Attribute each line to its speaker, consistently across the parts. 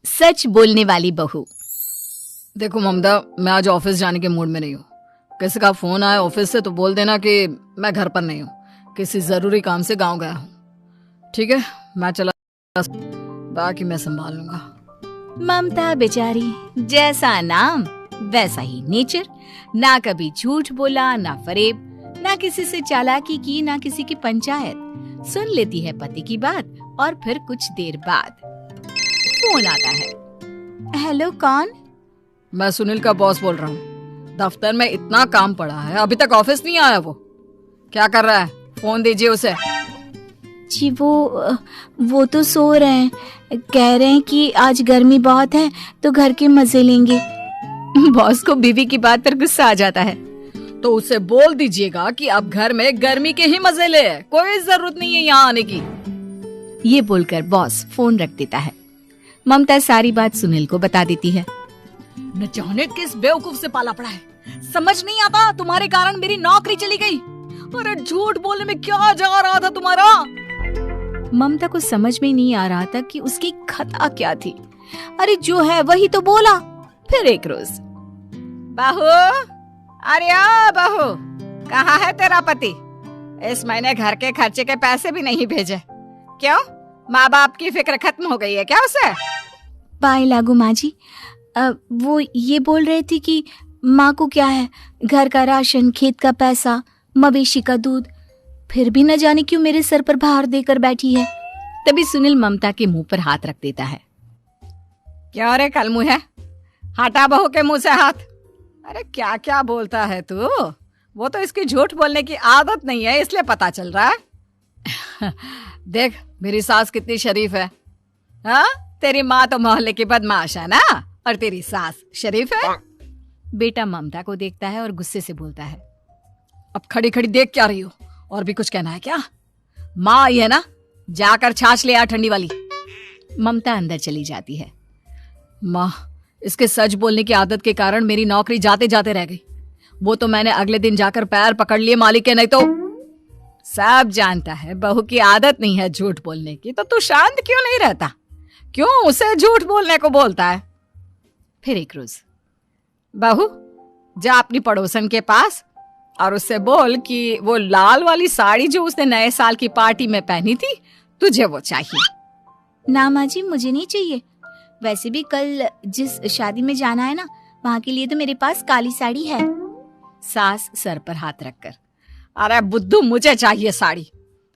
Speaker 1: सच बोलने वाली बहू।
Speaker 2: देखो ममता, मैं आज ऑफिस जाने के मूड में नहीं हूँ। किसी का फोन आया ऑफिस से तो बोल देना कि मैं घर पर नहीं हूँ, किसी जरूरी काम से गांव गया हूँ। ठीक है, मैं चला, बाकी मैं संभाल लूंगा।
Speaker 1: ममता बेचारी, जैसा नाम वैसा ही नेचर। ना कभी झूठ बोला, ना फरेब, ना किसी से चालाकी की, ना किसी की पंचायत। सुन लेती है पति की बात और फिर कुछ देर बाद फोन आता है। हेलो, कौन?
Speaker 2: मैं सुनील का बॉस बोल रहा हूँ। दफ्तर में इतना काम पड़ा है, अभी तक ऑफिस नहीं आया। वो क्या कर रहा है? फोन दीजिए उसे।
Speaker 1: जी वो तो सो रहे हैं। कह रहे हैं कि आज गर्मी बहुत है तो घर के मजे लेंगे। बॉस को बीवी की बात पर गुस्सा आ जाता है।
Speaker 2: तो उसे बोल दीजिएगा कि अब घर में गर्मी के ही मजे ले, कोई जरूरत नहीं है यहाँ आने की।
Speaker 1: ये बोलकर बॉस फोन रख देता है। ममता सारी बात सुनील को बता देती है।
Speaker 2: न जाने किस बेवकूफ से पाला पड़ा है, समझ नहीं आता। तुम्हारे कारण मेरी नौकरी चली गई। अरे झूठ बोलने में क्या जा रहा था तुम्हारा?
Speaker 1: ममता को समझ में नहीं आ रहा था कि उसकी खता क्या थी। अरे जो है वही तो बोला। फिर एक रोज,
Speaker 2: बहू, अरे आ बहू, कहाँ है तेरा पति? इस महीने घर के खर्चे के पैसे भी नहीं भेजे। क्यों, माँ बाप की फिक्र खत्म हो गई है क्या उसे?
Speaker 1: पाए लागू माँ जी, वो ये बोल रहे थे कि माँ को क्या है, घर का राशन, खेत का पैसा, मवेशी का दूध, फिर भी न जाने क्यों मेरे सर पर भार देकर बैठी है। तभी सुनील ममता के मुंह पर हाथ रख देता है।
Speaker 2: क्यों रे कलमुँह है, हटा बहू के मुंह से हाथ। अरे क्या क्या बोलता है तू? वो तो इसकी झूठ बोलने की आदत नहीं है, इसलिए पता चल रहा है। देख मेरी सास कितनी शरीफ है। हाँ, तेरी माँ तो मोहल्ले की बदमाश है ना, और तेरी सास शरीफ है।
Speaker 1: बेटा ममता को देखता है और गुस्से से बोलता है।
Speaker 2: अब खड़ी खड़ी देख क्या रही हो? और भी कुछ कहना है क्या? माँ आई है ना, जाकर छाछ ले आ ठंडी वाली।
Speaker 1: ममता अंदर चली जाती है।
Speaker 2: माँ, इसके सच बोलने की आदत के कारण मेरी नौकरी जाते जाते रह गई। वो तो मैंने अगले दिन जाकर पैर पकड़ लिए मालिक के। नहीं तो सब जानता है बहू की आदत नहीं है झूठ बोलने की, तो तू शांत क्यों नहीं रहता? क्यों उसे झूठ बोलने को बोलता है?
Speaker 1: फिर एक रोज,
Speaker 2: बहू, जा अपनी पड़ोसन के पास और उससे बोल कि वो लाल वाली साड़ी जो उसने नए साल की पार्टी में पहनी थी, तुझे वो चाहिए।
Speaker 1: ना माँ जी, मुझे नहीं चाहिए। वैसे भी कल जिस शादी में जाना है ना, वहाँ के लिए तो मेरे पास काली साड़ी है। सास सर पर हाथ रखकर,
Speaker 2: अरे बुद्धू, मुझे चाहिए साड़ी।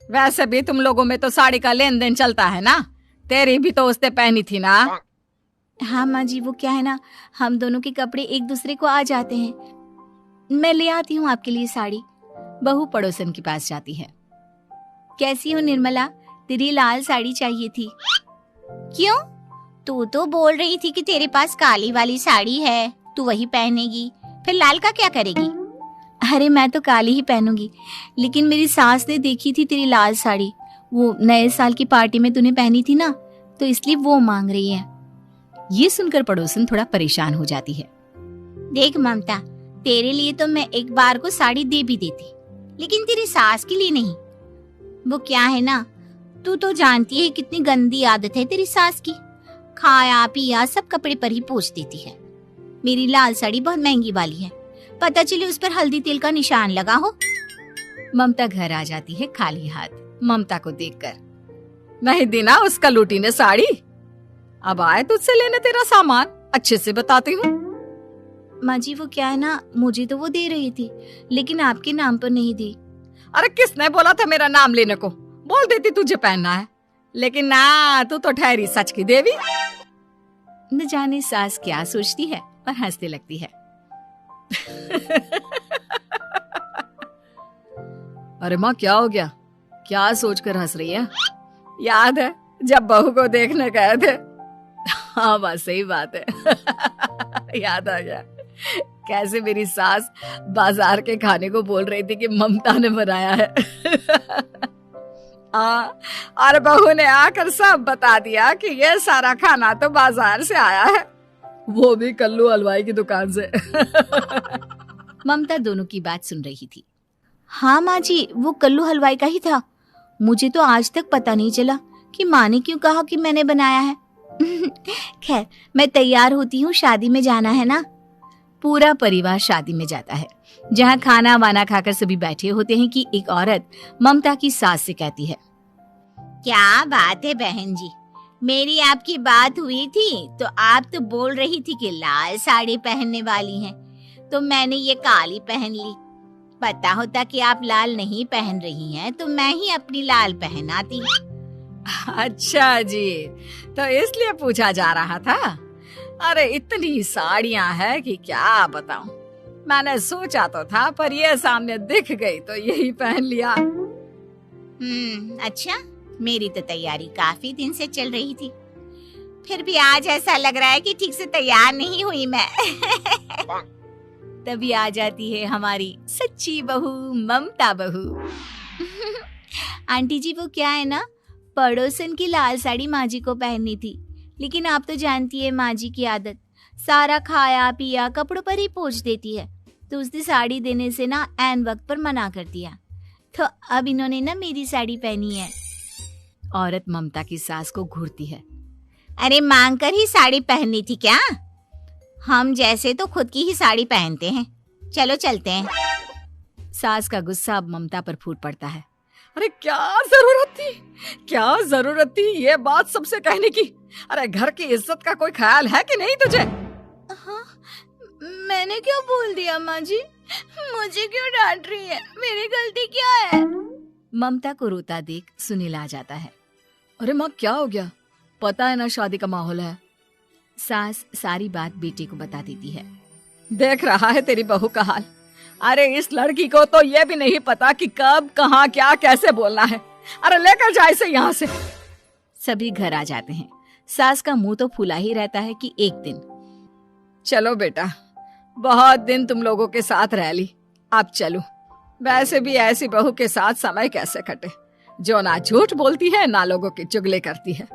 Speaker 2: वैसे भी तुम लोगों में तो साड़ी का लेन देन चलता है ना, तेरी भी तो उसने पहनी थी ना।
Speaker 1: हाँ माँ जी, वो क्या है ना, हम दोनों के कपड़े एक दूसरे को आ जाते हैं। मैं ले आती हूँ आपके लिए साड़ी। बहू पड़ोसन के पास जाती है। कैसी हो निर्मला, तेरी लाल साड़ी चाहिए थी। क्यों? तू तो बोल रही थी कि तेरे पास काली वाली साड़ी है, तू वही पहनेगी, फिर लाल का क्या करेगी? अरे मैं तो काली ही पहनूंगी, लेकिन मेरी सास ने देखी थी तेरी लाल साड़ी, वो नए साल की पार्टी में तूने पहनी थी ना, तो इसलिए वो मांग रही है। ये सुनकर पड़ोसन थोड़ा परेशान हो जाती है। देख ममता, तेरे लिए तो मैं एक बार को साड़ी दे भी देती, लेकिन तेरी सास के लिए नहीं। वो क्या है ना, तू तो जानती है कितनी गंदी आदत है तेरी सास की। खाया पिया सब कपड़े पर ही पोंछ देती है। मेरी लाल साड़ी बहुत महंगी वाली है, पता चले उस पर हल्दी तेल का निशान लगा हो। ममता घर आ जाती है खाली हाथ। ममता को देखकर,
Speaker 2: नहीं दी ना उसका लूटी ने साड़ी, अब आए तुझसे लेने तेरा सामान, अच्छे से बताती हूँ।
Speaker 1: माँ जी, वो क्या है ना, मुझे तो वो दे रही थी, लेकिन आपके नाम पर नहीं दी।
Speaker 2: अरे किसने बोला था मेरा नाम लेने को? बोल देती तुझे पहनना है, लेकिन ना, तू तो ठहरी सच की देवी।
Speaker 1: न जाने सास क्या सोचती है और हंसने लगती है।
Speaker 2: अरे माँ, क्या हो गया? क्या सोचकर हंस रही है? याद है जब बहू को देखने गए थे? हाँ बस सही बात है। याद आ गया कैसे मेरी सास बाजार के खाने को बोल रही थी कि ममता ने बनाया है। और बहू ने आकर सब बता दिया कि ये सारा खाना तो बाजार से आया है, वो भी कल्लू हलवाई की दुकान से।
Speaker 1: ममता दोनों की बात सुन रही थी। हाँ माँ जी, वो कल्लू हलवाई का ही था। मुझे तो आज तक पता नहीं चला कि माँ ने क्यों कहा कि मैंने बनाया है। खैर, मैं तैयार होती हूँ, शादी में जाना है ना। पूरा परिवार शादी में जाता है, जहाँ खाना वाना खाकर सभी बैठे होते हैं कि एक औरत ममता की सास से कहती है, क्या बात है बहन जी, मेरी आपकी बात हुई थी तो आप तो बोल रही थी कि लाल साड़ी पहनने वाली हैं, तो मैंने ये काली पहन ली। पता होता कि आप लाल नहीं पहन रही हैं तो मैं ही अपनी लाल पहन आती।
Speaker 2: अच्छा जी, तो इसलिए पूछा जा रहा था। अरे इतनी साड़ियां हैं कि क्या बताऊं। मैंने सोचा तो था, पर ये सामने दिख गई तो यही पहन लिया।
Speaker 1: अच्छा, मेरी तो तैयारी काफी दिन से चल रही थी, फिर भी आज ऐसा लग रहा है कि ठीक से तैयार नहीं हुई मैं। तभी आ जाती है हमारी सच्ची बहू, ममता बहू। आंटी जी, वो क्या है ना, पड़ोसन की लाल साड़ी माँ जी को पहननी थी, लेकिन आप तो जानती है माँ जी की आदत, सारा खाया पिया कपड़ों पर ही पोंछ देती है, तो उसने साड़ी देने से ना ऐन वक्त पर मना कर दिया, तो अब इन्होंने ना मेरी साड़ी पहनी है। औरत ममता की सास को घूरती है, अरे मांग कर ही साड़ी पहननी थी क्या? हम जैसे तो खुद की ही साड़ी पहनते हैं, चलो चलते हैं। सास का गुस्सा अब ममता पर फूट पड़ता है।
Speaker 2: अरे क्या जरूरत थी ये बात सबसे कहने की? अरे घर की इज्जत का कोई ख्याल है कि नहीं तुझे?
Speaker 1: हाँ, मैंने क्या बोल दिया माँ जी? मुझे क्यों डांट रही है? मेरी गलती क्या है? ममता को रोता देख सुनील आ जाता है।
Speaker 2: अरे माँ, क्या हो गया? पता है ना शादी का माहौल है।
Speaker 1: सास सारी बात बेटे को बता देती है।
Speaker 2: देख रहा है तेरी बहू का हाल। अरे इस लड़की को तो ये भी नहीं पता कि कब कहाँ क्या कैसे बोलना है। अरे लेकर जा इसे यहाँ से।
Speaker 1: सभी घर आ जाते हैं। सास का मुंह तो फूला ही रहता है कि एक दिन।
Speaker 2: चलो बेटा, बहुत दिन तुम लोगों के साथ रह ली, अब चलो। वैसे भी ऐसी बहू के साथ समय कैसे कटे, जो ना झूठ बोलती है ना लोगों की चुगली करती है।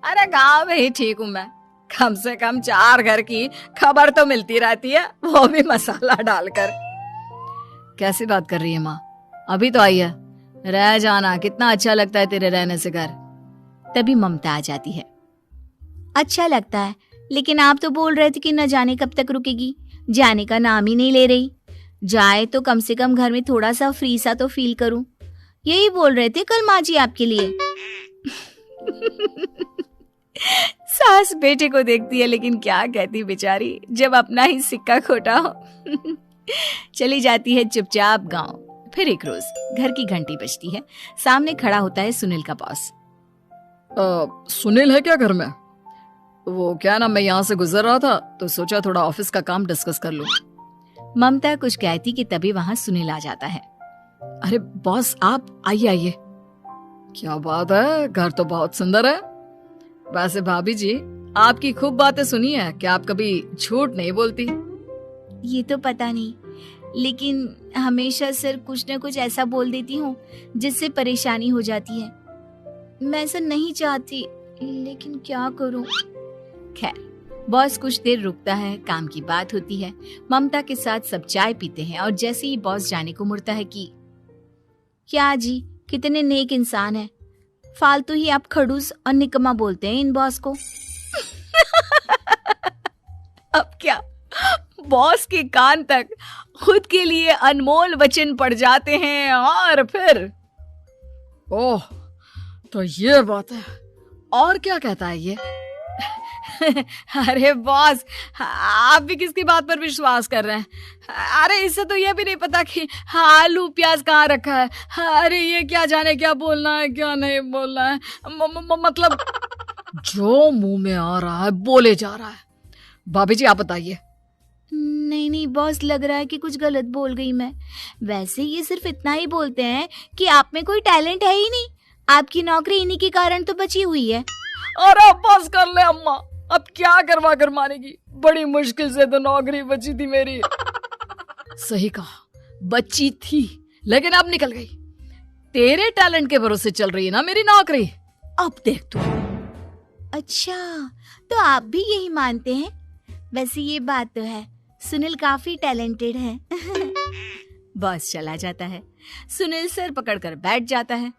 Speaker 2: अरे गांव में ही ठीक हूँ मैं, कम से कम 4 घर की खबर तो मिलती रहती है, वो भी मसाला डालकर। कैसी बात कर रही है माँ? अभी तो आई है, रह जाना, कितना अच्छा लगता है तेरे रहने से घर।
Speaker 1: तभी ममता आ जाती है। अच्छा लगता है, लेकिन आप तो बोल रहे थे कि न जाने कब तक रुकेगी, जाने का नाम ही नहीं ले रही। जाए तो कम से कम घर में थोड़ा सा फ्री सा तो फील करूं, यही बोल रहे थे कल माँ जी आपके लिए। सास बेटे को देखती है, लेकिन क्या कहती बेचारी, जब अपना ही सिक्का खोटा हो। चली जाती है चुपचाप गांव। फिर एक रोज घर की घंटी बजती है। सामने खड़ा होता है सुनील का बॉस।
Speaker 2: सुनील है क्या घर में? वो क्या ना, मैं यहाँ से गुजर रहा था तो सोचा थोड़ा ऑफिस का काम डिस्कस कर लूं।
Speaker 1: ममता कुछ कहती कि तभी वहां सुनील आ जाता है।
Speaker 2: अरे बॉस, आप आइए आइए। क्या बात है, घर तो बहुत सुंदर है। वैसे भाभी जी, आपकी खूब बातें सुनी है कि आप कभी झूठ नहीं बोलती।
Speaker 1: ये तो पता नहीं, लेकिन हमेशा सर कुछ न कुछ ऐसा बोल देती हूँ जिससे परेशानी हो जाती है। मैं ऐसा नहीं चाहती, लेकिन क्या करूँ। खैर, बॉस कुछ देर रुकता है, काम की बात होती है। ममता के साथ सब चाय पीते हैं और जैसे ही बॉस जाने को मुड़ता है कि क्या जी, कितने नेक इंसान है, फालतू ही आप खड़ूस और निकम्मा बोलते हैं इन बॉस को।
Speaker 2: अब क्या, बॉस के कान तक खुद के लिए अनमोल वचन पड़ जाते हैं और फिर ओह, तो ये बात है। और क्या कहता है ये? अरे बॉस, आप भी किसकी बात पर विश्वास कर रहे हैं? अरे इससे तो ये भी नहीं पता कि आलू प्याज कहाँ रखा है। अरे ये क्या जाने क्या बोलना है क्या नहीं बोलना है। मतलब जो मुंह में आ रहा है बोले जा रहा है। भाभी जी, आप बताइए।
Speaker 1: नहीं नहीं बॉस, लग रहा है कि कुछ गलत बोल गई मैं। वैसे ये सिर्फ इतना ही बोलते हैं कि आप में कोई टैलेंट है ही नहीं, आपकी नौकरी इन्हीं के कारण तो बची हुई है।
Speaker 2: अरे बस कर ले अम्मा, अब क्या करवा कर मारेगी, बड़ी मुश्किल से तो नौकरी बची थी मेरी। सही कहा, बची थी लेकिन अब निकल गई। तेरे टैलेंट के भरोसे चल रही है ना मेरी नौकरी, अब देख तू।
Speaker 1: अच्छा, तो आप भी यही मानते हैं? वैसे ये बात तो है, सुनील काफी टैलेंटेड है। बॉस चला जाता है। सुनील सर पकड़कर बैठ जाता है।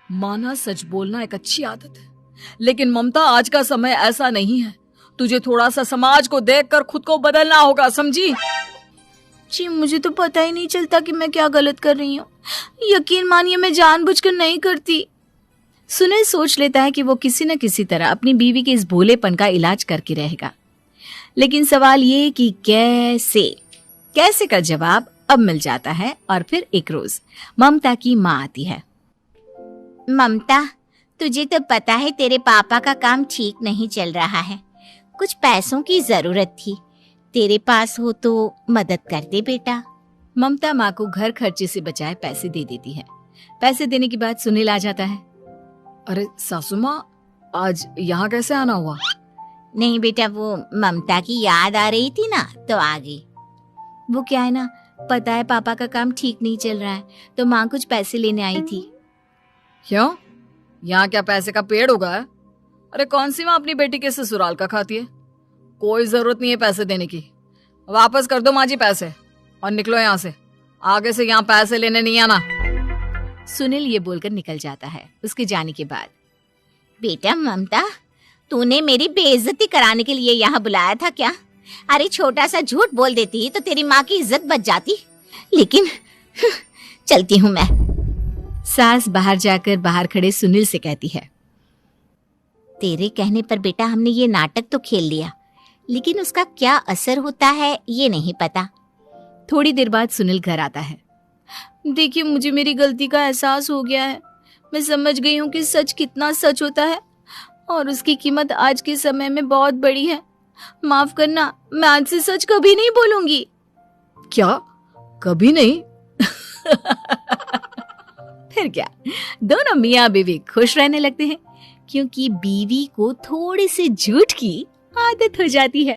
Speaker 2: माना सच बोलना एक अच्छी आदत है, लेकिन ममता आज का समय ऐसा नहीं है। तुझे थोड़ा सा समाज को देखकर खुद को बदलना होगा, समझी?
Speaker 1: जी मुझे तो पता ही नहीं चलता कि मैं क्या गलत कर रही हूँ। यकीन मानिए मैं जानबूझकर नहीं करती। सुनील सोच लेता है कि वो किसी न किसी तरह अपनी बीवी के इस भोलेपन का इलाज करके रहेगा, लेकिन सवाल ये कि कैसे का जवाब अब मिल जाता है। और फिर एक रोज ममता की माँ आती है। ममता, तुझे तो पता है तेरे पापा का काम ठीक नहीं चल रहा है, कुछ पैसों की जरूरत थी, तेरे पास हो तो मदद कर दे बेटा। ममता माँ को घर खर्चे से बचाए पैसे दे देती है। पैसे देने के बाद सुनील आ जाता है।
Speaker 2: अरे सासू माँ, आज यहाँ कैसे आना हुआ?
Speaker 1: नहीं बेटा, वो ममता की याद आ रही थी ना तो आ गई। वो क्या है ना, पता है पापा का काम ठीक नहीं चल रहा है तो माँ कुछ पैसे लेने आई थी।
Speaker 2: क्यों? यहाँ क्या पैसे का पेड़ उगा है? अरे कौन सी माँ अपनी बेटी के ससुराल का खाती है? कोई जरूरत नहीं है पैसे देने की। वापस कर दो माँ जी पैसे और निकलो यहाँ से। आगे से यहाँ पैसे लेने नहीं आना।
Speaker 1: सुनील ये बोलकर निकल जाता है। उसके जाने के बाद, बेटा ममता, तूने मेरी बेइज्जती कराने के लिए यहाँ बुलाया था क्या? अरे छोटा सा झूठ बोल देती तो तेरी माँ की इज्जत बच जाती, लेकिन चलती हूँ मैं। सास बाहर जाकर बाहर खड़े सुनील से कहती है, तेरे कहने पर बेटा हमने ये नाटक तो खेल लिया, लेकिन उसका क्या असर होता है ये नहीं पता। थोड़ी देर बाद सुनील घर आता है। देखिए, मुझे मेरी गलती का एहसास हो गया है। मैं समझ गई हूँ कि सच कितना सच होता है और उसकी कीमत आज के समय में बहुत बड़ी है। माफ करना, मैं आज से सच कभी नहीं बोलूंगी।
Speaker 2: क्या? कभी नहीं?
Speaker 1: फिर क्या, दोनों मियाँ बीवी खुश रहने लगते हैं, क्योंकि बीवी को थोड़े से झूठ की आदत हो जाती है।